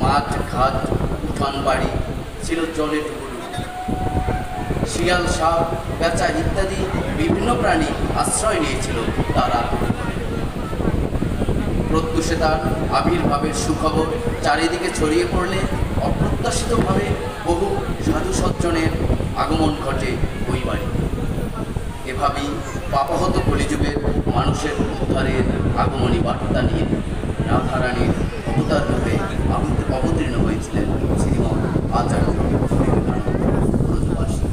মাঠ ঘাট উঠান বাড়ি ছিল জলে ডুবুডুবু। শিয়াল, সাপ, পেঁচা ইত্যাদি বিভিন্ন প্রাণী আশ্রয় নিয়েছিল তার আত্মগোপনে। প্রত্যুষে তার আবির্ভাবের সুখবর চারিদিকে ছড়িয়ে পড়লে অপ্রত্যাশিতভাবে বহু সাধু সজ্জনের আগমন ঘটে ওই বাড়ি। এভাবেই পাপাহত কলিযুগের মানুষের উদ্ধারের আগমনী বার্তা নিয়ে রাধারানীর অবতার রূপে অবতীর্ণ হয়েছিলেন শ্রীমৎ আচার্য বিবেকানন্দ ব্রজবাসী।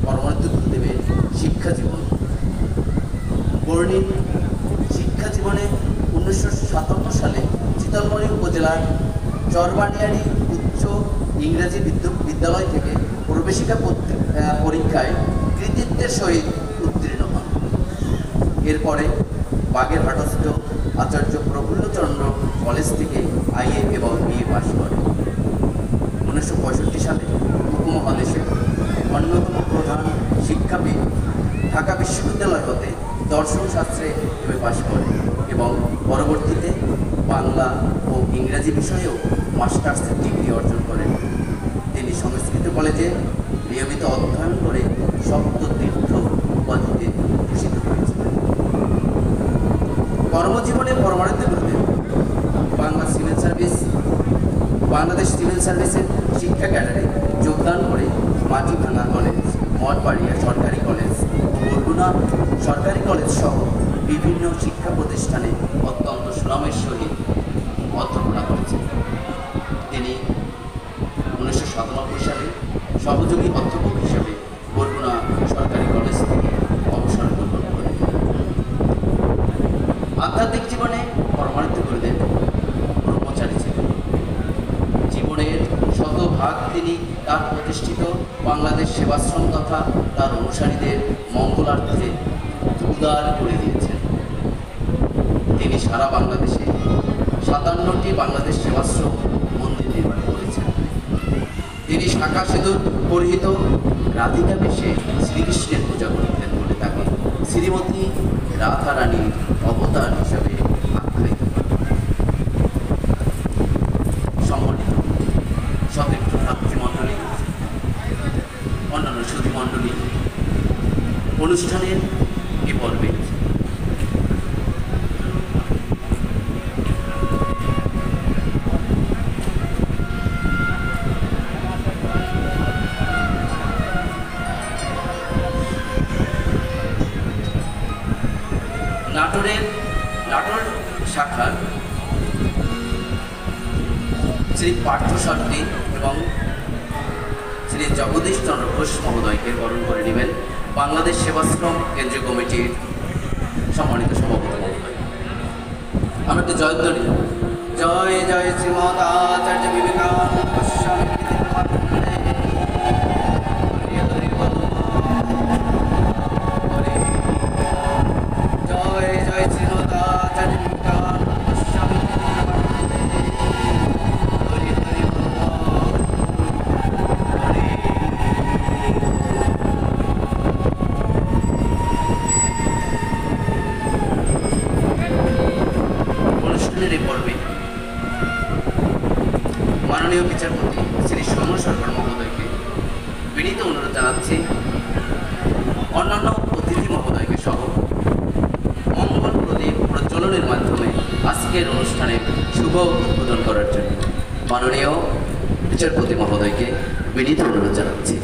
পরমানন্দ গুরুদেবের শিক্ষা জীবন বর্ণিল শিক্ষা জীবনে 1957 সালে চিতলমারী উপজেলার চরবানিয়ারি উচ্চ ইংরেজি বিদ্যালয় থেকে প্রবেশিকা পরীক্ষায় কৃতিত্বের সহিত উত্তীর্ণ হন। এরপরে বাগেরহাটস্থ আচার্য প্রফুল্লচন্দ্র কলেজ থেকে আইএ এবং বিএ পাশ করেন। 1965 সালে উপমহাদেশে অন্যতম প্রধান শিক্ষাবিদ ঢাকা বিশ্ববিদ্যালয় হতে দর্শন শাস্ত্রে এমএ পাশ করেন এবং পরবর্তীতে বাংলা ও ইংরাজি বিষয়েও মাস্টার্সের ডিগ্রি অর্জন করেন। তিনি সংস্কৃত কলেজে নিয়মিত অধ্যয়ন করে সপ্ততীর্থ উপাধিতে ভূষিত হয়েছিলেন। কর্মজীবনে পরমানন্দ গুরুদেব বাংলাদেশ সিভিল সার্ভিসের শিক্ষা ক্যাডারে যোগদান করে মাটিভাঙা কলেজ, মঠবাড়িয়া সরকারি কলেজ ও বরগুনা সরকারি কলেজ সহ বিভিন্ন শিক্ষা প্রতিষ্ঠানে অত্যন্ত সুনামের সহিত অধ্যাপনা করেছেন। তিনি 1997 সালে সহযোগী অধ্যাপক হিসেবে বরগুনা সরকারি কলেজ থেকে অবসর গ্রহণ করেন। আধ্যাত্মিক জীবনে পরমানন্দ গুরুদেব ব্রহ্মচারী ছিলেন। জীবনের শতভাগ তিনি তার প্রতিষ্ঠিত বাংলাদেশ সেবাশ্রম তথা তার অনুসারীদের মঙ্গলার্থে উদার করে দিয়েছেন। তিনি সারা বাংলাদেশে 57টি বাংলাদেশ সেবাশ্রম মন্দির নির্মাণ করেছেন। তিনি শাখা সিঁদুর পরিহিত রাধিকা বেশে শ্রীকৃষ্ণের পূজা করতেন বলে তাকে শ্রীমতী রাধারানীর অবতার হিসাবে আখ্যায়িত করেন। সম্মানিত সতীর্থ ভ্রাতৃমণ্ডলী, অন্যান্য সুধীমণ্ডলী, অনুষ্ঠানের এ পর্বে নাটোর শাখার শ্রী পার্থসারথী এবং শ্রী জগদীশ চন্দ্র ঘোষ মহোদয়কে বরণ করে নেবেন বাংলাদেশ সেবাশ্রম কেন্দ্রীয় কমিটির সম্মানিত সভাপতি মহোদয়। আমরা একটু জয়ধ্বনি দেব। জয় জয় শ্রীমৎ আচার্য বিবেকানন্দ স্বামী মাননীয় বিচারপতি শ্রী সৌম্য সরকার মহোদয়কে বিনীত অনুরোধ জানাচ্ছি অন্যান্য অতিথি মহোদয়কে সহ মঙ্গল প্রদীপ প্রজ্বলনের মাধ্যমে আজকের অনুষ্ঠানের শুভ উদ্বোধন করার জন্য মাননীয় বিচারপতি মহোদয়কে বিনীত অনুরোধ জানাচ্ছি।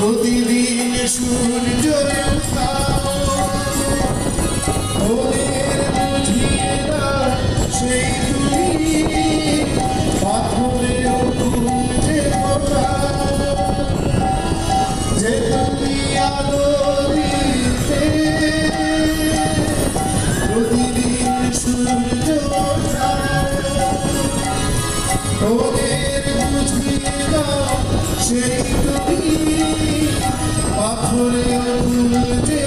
প্রতিদিন সূর্য ওদের বুঝিয়ে দাও সেই তুমি পাথরেও খুঁজে যে তুমি আলো দিতে প্রতিদিন সূর্য ওদের বুঝিয়ে দাও সেই তুমি পাথরেও খুঁজে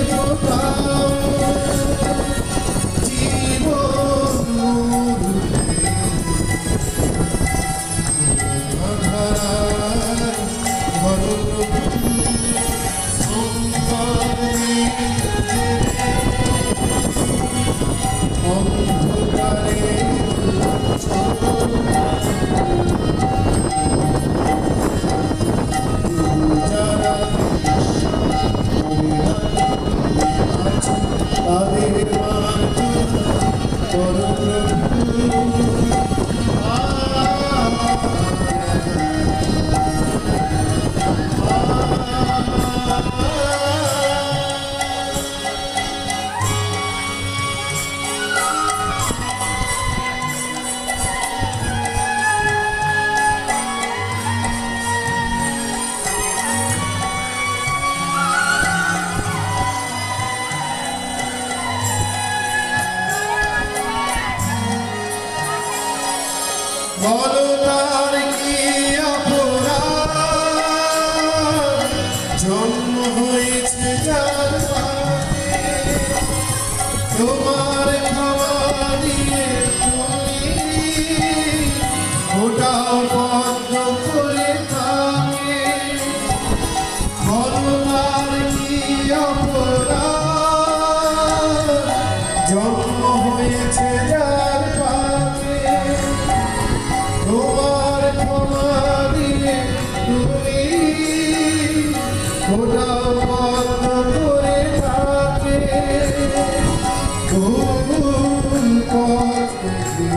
বলতার কি অপরাধ জন্ম হয়েছে যার পাতে তোমার ক্ষমা দিয়ে তুমি ওটাও বন্ধ করে থাকে বলতার কি অপরাধ জন্ম হয়েছে যার পাতে তোমার ক্ষমা দিয়ে তুমি ওটা বন্ধ করে থাকে ভুল পথে সে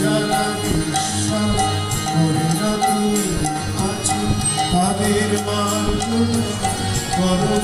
যারা বিশ্বাস করে না তুমি আছো তাদের মার্জন করো।